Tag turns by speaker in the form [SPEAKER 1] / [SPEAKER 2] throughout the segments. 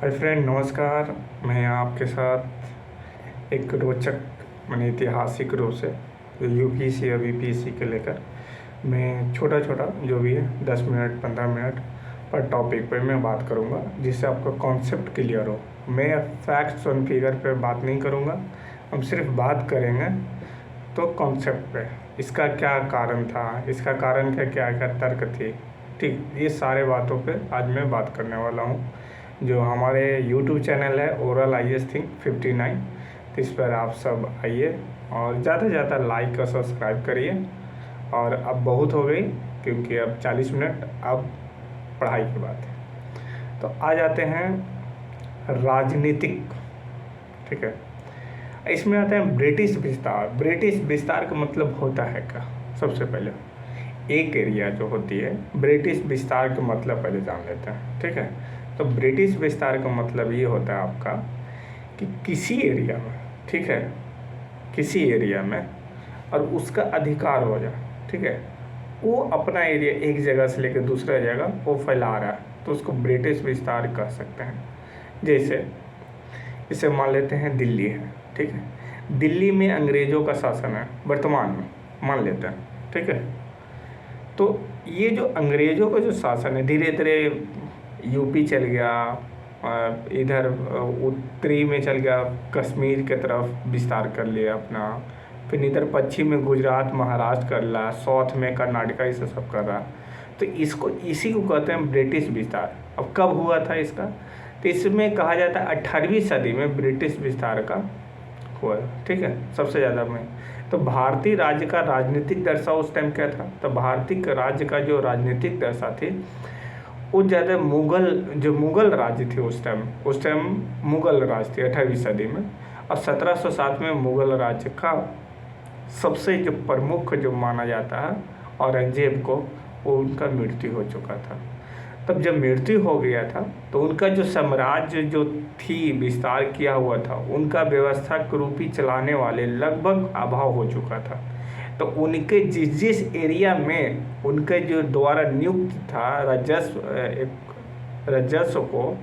[SPEAKER 1] Hi friend, नमस्कार। मैं आपके साथ एक रोचक ऐतिहासिक रूप से यूपीएससी या बीपीएससी के लेकर मैं छोटा छोटा जो भी है 10 मिनट 15 मिनट पर टॉपिक पे मैं बात करूँगा, जिससे आपका कॉन्सेप्ट क्लियर हो। मैं फैक्ट्स और फिगर पे बात नहीं करूँगा, हम सिर्फ बात करेंगे तो कॉन्सेप्ट पे, इसका क्या कारण था, इसका कारण क्या क्या तर्क थी। ठीक, ये सारे बातों पे आज मैं बात करने वाला हूँ। जो हमारे यूट्यूब चैनल है ओरल IAS थिंक 59, तो इस पर आप सब आइए और ज़्यादा से ज़्यादा लाइक और सब्सक्राइब करिए। और अब बहुत हो गई, क्योंकि अब 40 मिनट अब पढ़ाई की बात है। तो आ जाते हैं राजनीतिक। ठीक है, इसमें आता है ब्रिटिश विस्तार। ब्रिटिश विस्तार का मतलब होता है क्या? सबसे पहले एक एरिया जो होती है, ब्रिटिश विस्तार का मतलब पहले जान लेते हैं। ठीक है, तो ब्रिटिश विस्तार का मतलब ये होता है आपका कि किसी एरिया में, ठीक है, किसी एरिया में और उसका अधिकार हो जाए। ठीक है, वो अपना एरिया एक जगह से लेकर दूसरा जगह वो फैला रहा है, तो उसको ब्रिटिश विस्तार कह सकते हैं। जैसे इसे मान लेते हैं दिल्ली है। ठीक है, दिल्ली में अंग्रेज़ों का शासन है वर्तमान में, मान लेते हैं। ठीक है, तो ये जो अंग्रेज़ों का जो शासन है, धीरे धीरे यूपी चल गया, इधर उत्तरी में चल गया, कश्मीर के तरफ विस्तार कर लिया अपना, फिर इधर पश्चिम में गुजरात महाराष्ट्र कर रहा, साउथ में कर्नाटका, ये सब कर रहा। तो इसको इसी को कहते हैं ब्रिटिश विस्तार। अब कब हुआ था इसका? तो इसमें कहा जाता है 18वीं सदी में ब्रिटिश विस्तार का हुआ। ठीक है, सबसे ज़्यादा में तो भारतीय राज्य का राजनीतिक दशा उस टाइम क्या था? तो भारतीय राज्य का जो राजनीतिक दशा थी वो ज़्यादा मुग़ल राज्य थे उस टाइम मुग़ल राज थे 18वीं सदी में। और 1707 में मुग़ल राज्य का सबसे जो प्रमुख जो माना जाता है औरंगजेब को, वो उनका मृत्यु हो चुका था। तब जब मृत्यु हो गया था तो उनका जो साम्राज्य जो थी विस्तार किया हुआ था, उनका व्यवस्था रूपी चलाने वाले लगभग अभाव हो चुका था। तो उनके जिस एरिया में उनके जो द्वारा नियुक्त था राजस्व को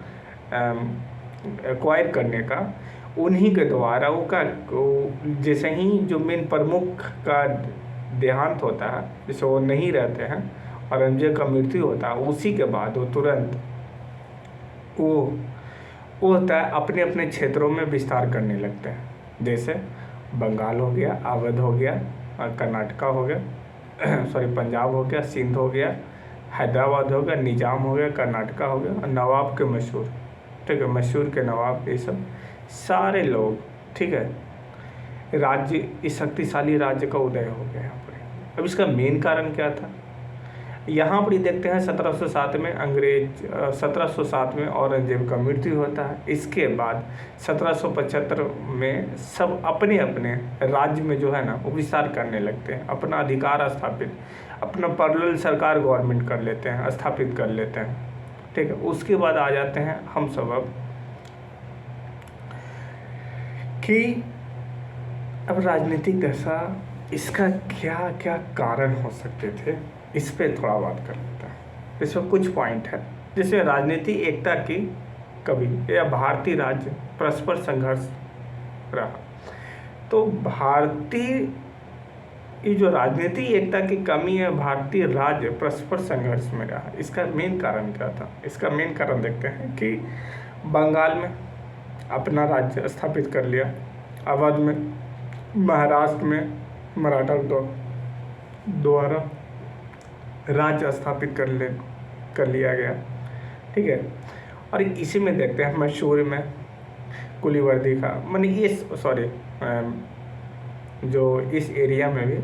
[SPEAKER 1] एक्वायर करने का, उन्हीं के द्वारा जैसे ही जो मेन प्रमुख का देहांत होता है, जैसे वो नहीं रहते हैं, औरंगजेब का मृत्यु होता है, उसी के बाद वो तुरंत वो होता है अपने अपने क्षेत्रों में विस्तार करने लगते हैं। जैसे बंगाल हो गया, अवध हो गया, कर्नाटका हो गया, सॉरी पंजाब हो गया, सिंध हो गया, हैदराबाद हो गया, निजाम हो गया, कर्नाटका हो गया, और नवाब के मैसूर। ठीक है, मैसूर के नवाब, ये सब सारे लोग। ठीक है, राज्य, इस शक्तिशाली राज्य का उदय हो गया यहाँ पर। अब इसका मेन कारण क्या था? यहाँ पर देखते हैं 1707 में औरंगजेब का मृत्यु होता है। इसके बाद 1775 में सब अपने अपने राज्य में जो है ना वो विस्तार करने लगते हैं, अपना अधिकार स्थापित, अपना पैरेलल सरकार गवर्नमेंट कर लेते हैं, स्थापित कर लेते हैं। ठीक है, उसके बाद आ जाते हैं हम सब अब कि अब राजनीतिक दशा, इसका क्या क्या कारण हो सकते थे, इस पे थोड़ा बात कर लेते हैं। इसमें कुछ पॉइंट है, जिसमें राजनीति एकता की कमी या भारतीय राज्य परस्पर संघर्ष रहा। तो भारतीय ये जो राजनीति एकता की कमी है, भारतीय राज्य परस्पर संघर्ष में रहा। इसका मेन कारण क्या था? इसका मेन कारण देखते हैं कि बंगाल में अपना राज्य स्थापित कर लिया, अवध में, महाराष्ट्र में मराठा द्वारा राज्य स्थापित कर लिया गया। ठीक है, और इसी में देखते हैं मैसूर में कुलीवर्दी का जो इस एरिया में भी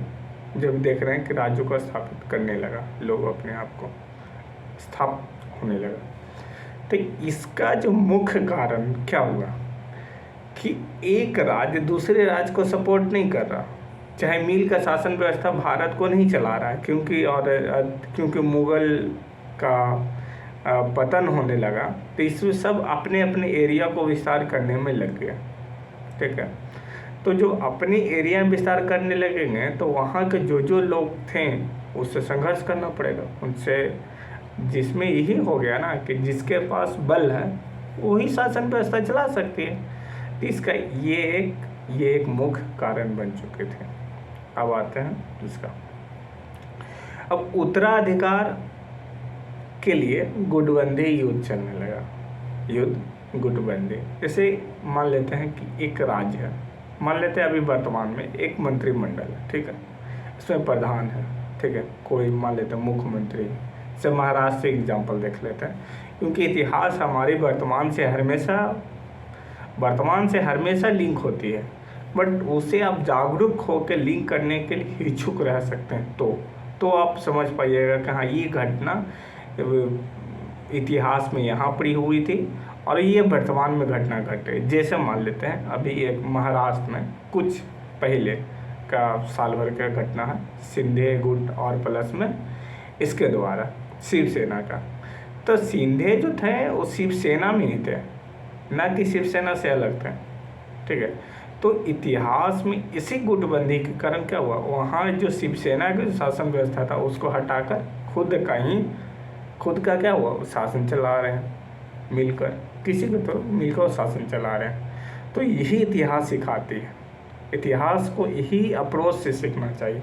[SPEAKER 1] जब देख रहे हैं कि राज्यों को स्थापित करने लगा, लोग अपने आप को स्थापित होने लगा। तो इसका जो मुख्य कारण क्या हुआ कि एक राज्य दूसरे राज्य को सपोर्ट नहीं कर रहा, चाहे मिल का शासन व्यवस्था भारत को नहीं चला रहा है, क्योंकि मुग़ल का पतन होने लगा, तो इसमें सब अपने अपने एरिया को विस्तार करने में लग गया। ठीक है, तो जो अपने एरिया में विस्तार करने लगेंगे तो वहाँ के जो लोग थे उससे संघर्ष करना पड़ेगा उनसे, जिसमें यही हो गया ना कि जिसके पास बल है वही शासन व्यवस्था चला सकती है। तो इसका ये एक मुख्य कारण बन चुके थे। अब आते हैं इसका, अब उत्तराधिकार के लिए गुटबंदी युद्ध चलने लगा। युद्ध गुटबंदी, जैसे मान लेते हैं कि एक राज्य है, मान लेते हैं अभी वर्तमान में एक मंत्रिमंडल है, ठीक है, इसमें प्रधान है, ठीक है, कोई मान लेते हैं मुख्यमंत्री से। महाराष्ट्र से एग्जाम्पल देख लेते हैं, क्योंकि इतिहास हमारी वर्तमान से हमेशा लिंक होती है, बट उसे आप जागरूक होकर लिंक करने के लिए इच्छुक रह सकते हैं तो आप समझ पाइएगा कि हाँ, ये घटना इतिहास में यहाँ पर ही हुई थी और ये वर्तमान में घटना घट रही। जैसे मान लेते हैं अभी एक महाराष्ट्र में कुछ पहले का साल भर का घटना है, शिंदे गुट और प्लस में इसके द्वारा शिवसेना का। तो शिंदे जो थे वो शिवसेना में ही थे, ना कि शिवसेना से अलग थे, ठीक है। तो इतिहास में इसी गुटबंदी के कारण क्या हुआ, वहाँ जो शिवसेना का जो शासन व्यवस्था था उसको हटाकर खुद का क्या हुआ, शासन चला रहे हैं मिलकर, किसी को तो मिलकर शासन चला रहे हैं। तो यही इतिहास सिखाती है, इतिहास को यही अप्रोच से सीखना चाहिए।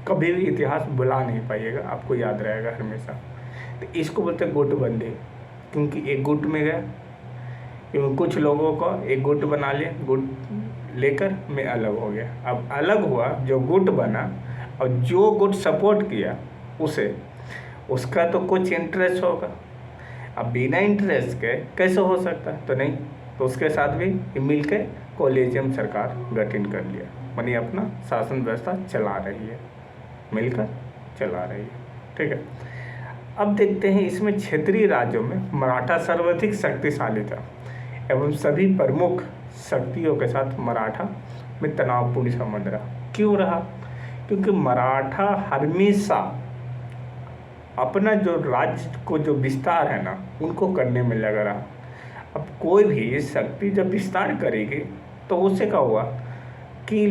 [SPEAKER 1] कभी भी इतिहास भुला नहीं पाइएगा, आपको याद रहेगा हमेशा। तो इसको बोलते हैं गुटबंदी, क्योंकि एक गुट में गए, क्योंकि कुछ लोगों को एक गुट बना लिया, गुट लेकर मैं अलग हो गया। अब अलग हुआ जो गुट बना, और जो गुट सपोर्ट किया उसका तो कुछ इंटरेस्ट होगा। अब बिना इंटरेस्ट के कैसे हो सकता है, तो नहीं, तो उसके साथ भी मिल के कोलिजियम सरकार गठन कर लिया, मानी अपना शासन व्यवस्था चला रही है, मिलकर चला रही है, ठीक है। अब देखते हैं इसमें क्षेत्रीय राज्यों में मराठा सर्वाधिक शक्तिशाली था एवं सभी प्रमुख शक्तियों के साथ मराठा में तनावपूर्ण संबंध रहा। क्यों रहा, क्योंकि मराठा हमेशा अपना जो राज्य को जो विस्तार है ना, उनको करने में लगा रहा। अब कोई भी शक्ति जब विस्तार करेगी तो उससे क्या हुआ कि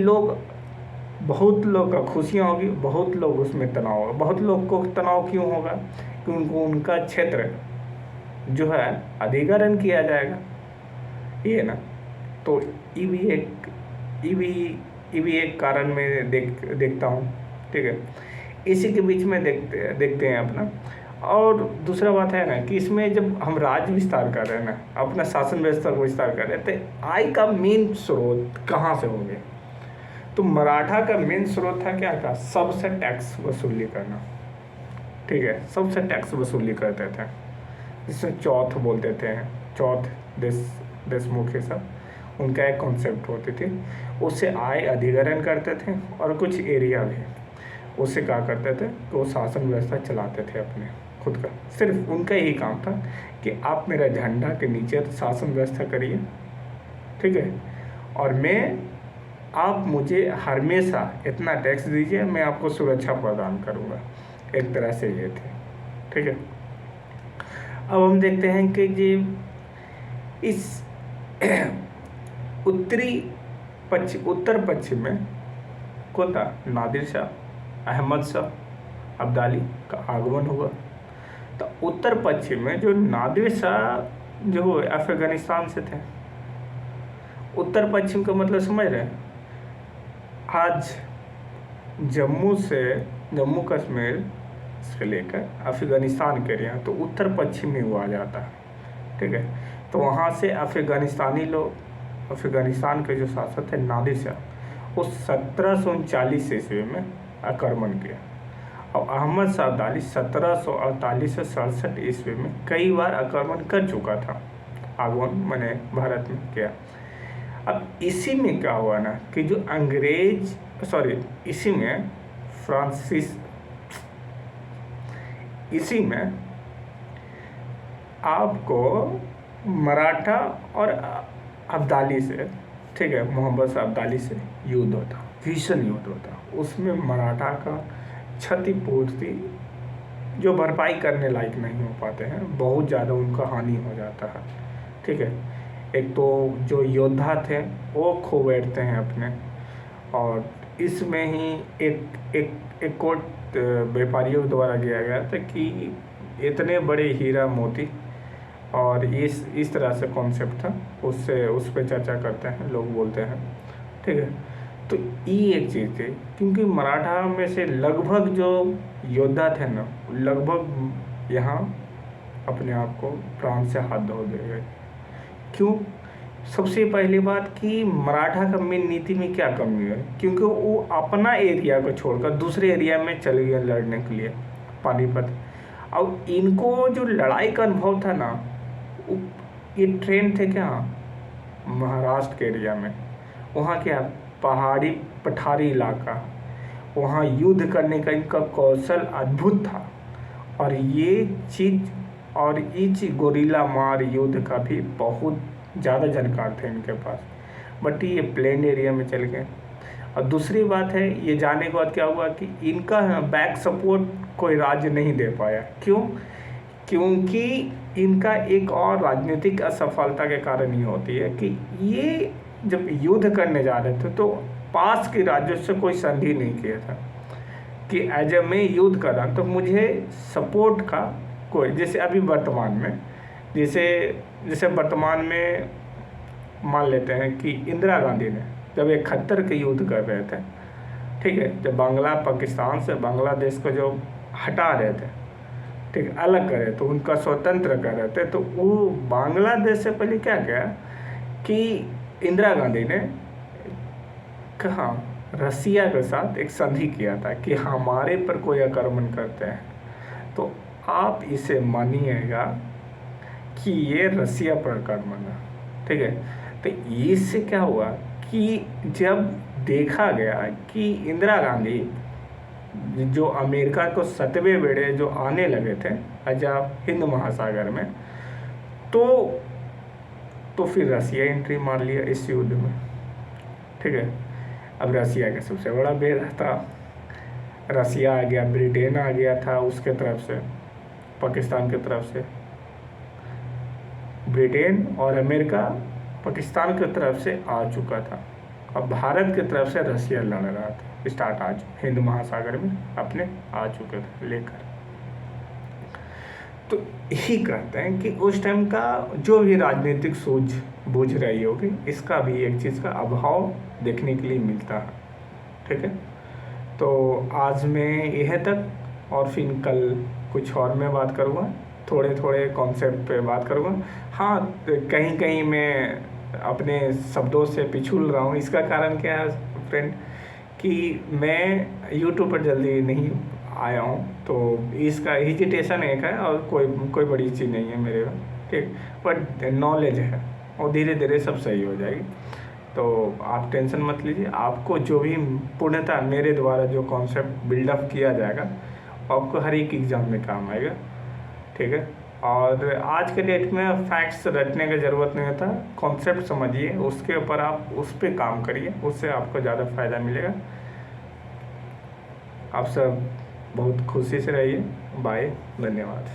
[SPEAKER 1] बहुत लोग का खुशियाँ होगी, बहुत लोग उसमें तनाव होगा। बहुत लोग को तनाव क्यों होगा, क्योंकि उनका क्षेत्र जो है अधिग्रहण किया जाएगा, ये ना। तो ये भी एक कारण मैं देखता हूँ, ठीक है। इसी के बीच में देखते हैं अपना। और दूसरा बात है ना कि इसमें जब हम राज्य विस्तार कर रहे हैं ना, अपना शासन व्यवस्था को विस्तार कर रहे हैं, तो आय का मेन स्रोत कहाँ से होंगे, तो मराठा का मेन स्रोत था क्या था, सबसे टैक्स वसूली करना, ठीक है। सबसे टैक्स वसूली करते थे, जिसमें चौथ बोलते थे, चौथ देशमुख सब उनका एक कॉन्सेप्ट होती थी। उससे आय अधिग्रहण करते थे और कुछ एरिया भी उससे क्या करते थे कि वो शासन व्यवस्था चलाते थे अपने खुद का। सिर्फ उनका यही काम था कि आप मेरा झंडा के नीचे शासन व्यवस्था करिए, ठीक है, और आप मुझे हमेशा इतना टैक्स दीजिए, मैं आपको सुरक्षा प्रदान करूँगा। एक तरह से ये थे, ठीक है। अब हम देखते हैं कि जी इस उत्तर पश्चिम में कौन था, नादिर शाह अहमद शाह अब्दाली का आगमन हुआ। तो उत्तर पश्चिम में जो नादिर शाह जो अफगानिस्तान से थे, उत्तर पश्चिम का मतलब समझ रहे हैं, आज जम्मू कश्मीर से लेकर अफगानिस्तान के एरिया, तो उत्तर पश्चिम में हुआ जाता है, ठीक है। तो वहाँ से अफगानिस्तान के जो शासक थे नादिर शाह, वो 1739 ईस्वी में आक्रमण किया, और अहमद शाह अब्दाली 1748 से 67 ईस्वी में कई बार आक्रमण कर चुका था, आगमन मैंने भारत में किया। अब इसी में क्या हुआ ना कि जो इसी में आपको मराठा और अब्दाली से, ठीक है, मोहम्मद शाह अब्दाली से युद्ध होता, भीषण युद्ध होता। उसमें मराठा का क्षतिपूर्ति जो भरपाई करने लायक नहीं हो पाते हैं, बहुत ज़्यादा उनका हानि हो जाता है, ठीक है। एक तो जो योद्धा थे वो खो बैठते हैं अपने, और इसमें ही एक कोट व्यापारियों द्वारा किया गया था कि इतने बड़े हीरा मोती और इस तरह से कॉन्सेप्ट था, उससे उस पर चर्चा करते हैं, लोग बोलते हैं। ठीक है, तो ये एक चीज़ थी, क्योंकि मराठा में से लगभग जो योद्धा थे ना, लगभग यहाँ अपने आप को प्राण से हाथ धो दे गए। क्यों? सबसे पहली बात कि मराठा का मेन नीति में क्या कमी है, क्योंकि वो अपना एरिया को छोड़कर दूसरे एरिया में चले गए लड़ने के लिए, पानीपत। अब इनको जो लड़ाई का अनुभव था ना, ये ट्रेन थे क्या महाराष्ट्र के एरिया में, वहाँ क्या पहाड़ी पठारी इलाका, वहाँ युद्ध करने का इनका कौशल अद्भुत था। और ये गोरिल्ला मार युद्ध का भी बहुत ज़्यादा जानकार थे इनके पास, बट ये प्लेन एरिया में चल गए। और दूसरी बात है, ये जाने के बाद क्या हुआ कि इनका बैक सपोर्ट कोई राज्य नहीं दे पाया। क्यों? क्योंकि इनका एक और राजनीतिक असफलता के कारण ये होती है कि ये जब युद्ध करने जा रहे थे तो पास के राज्यों से कोई संधि नहीं किया था कि एज ए मैं युद्ध कर रहा हूँ तो मुझे सपोर्ट का कोई, जैसे अभी वर्तमान में जैसे वर्तमान में मान लेते हैं कि इंदिरा गांधी ने जब 71 के युद्ध कर रहे थे, ठीक है, जब पाकिस्तान से बांग्लादेश को जो हटा रहे थे, ठीक है, अलग करे तो उनका स्वतंत्र कर रहे थे, तो वो बांग्लादेश से पहले क्या किया कि इंदिरा गांधी ने कहा रसिया के साथ एक संधि किया था कि हमारे पर कोई आक्रमण करते हैं तो आप इसे मानिएगा कि ये रसिया पर आक्रमण है। ठीक है, तो इससे क्या हुआ कि जब देखा गया कि इंदिरा गांधी जो अमेरिका को 7वें बेड़े जो आने लगे थे अजब हिंद महासागर में, तो फिर रसिया एंट्री मार लिया इस युद्ध में। ठीक है, अब रसिया का सबसे बड़ा बेड़ा था, रसिया आ गया, ब्रिटेन आ गया था उसके तरफ से, पाकिस्तान की तरफ से ब्रिटेन, और अमेरिका पाकिस्तान की तरफ से आ चुका था। अब भारत की तरफ से रसिया लड़ रहा था, स्टार्ट आज हिंद महासागर में अपने आ चुके थे लेकर। तो यही कहते हैं कि उस टाइम का जो भी राजनीतिक सूझबूझ रही होगी, इसका भी एक चीज़ का अभाव देखने के लिए मिलता है। ठीक है, तो आज मैं यह तक, और फिर कल कुछ और मैं बात करूँगा, थोड़े कॉन्सेप्ट पे बात करूँगा। हाँ, कहीं कहीं मैं अपने शब्दों से पिछुल रहा हूँ। इसका कारण क्या है फ्रेंड, कि मैं यूट्यूब पर जल्दी नहीं आया हूँ, तो इसका हेजिटेशन एक है, और कोई बड़ी चीज़ नहीं है मेरे में। ठीक, बट नॉलेज है और धीरे धीरे सब सही हो जाएगी, तो आप टेंशन मत लीजिए। आपको जो भी पूर्णतः मेरे द्वारा जो कॉन्सेप्ट बिल्डअप किया जाएगा आपको हर एक एग्ज़ाम में काम आएगा। ठीक है, और आज के डेट में फैक्ट्स रटने की ज़रूरत नहीं होता, कॉन्सेप्ट समझिए, उसके ऊपर आप उस पर काम करिए, उससे आपको ज़्यादा फ़ायदा मिलेगा। आप सब बहुत खुशी से रहिए। बाय, धन्यवाद।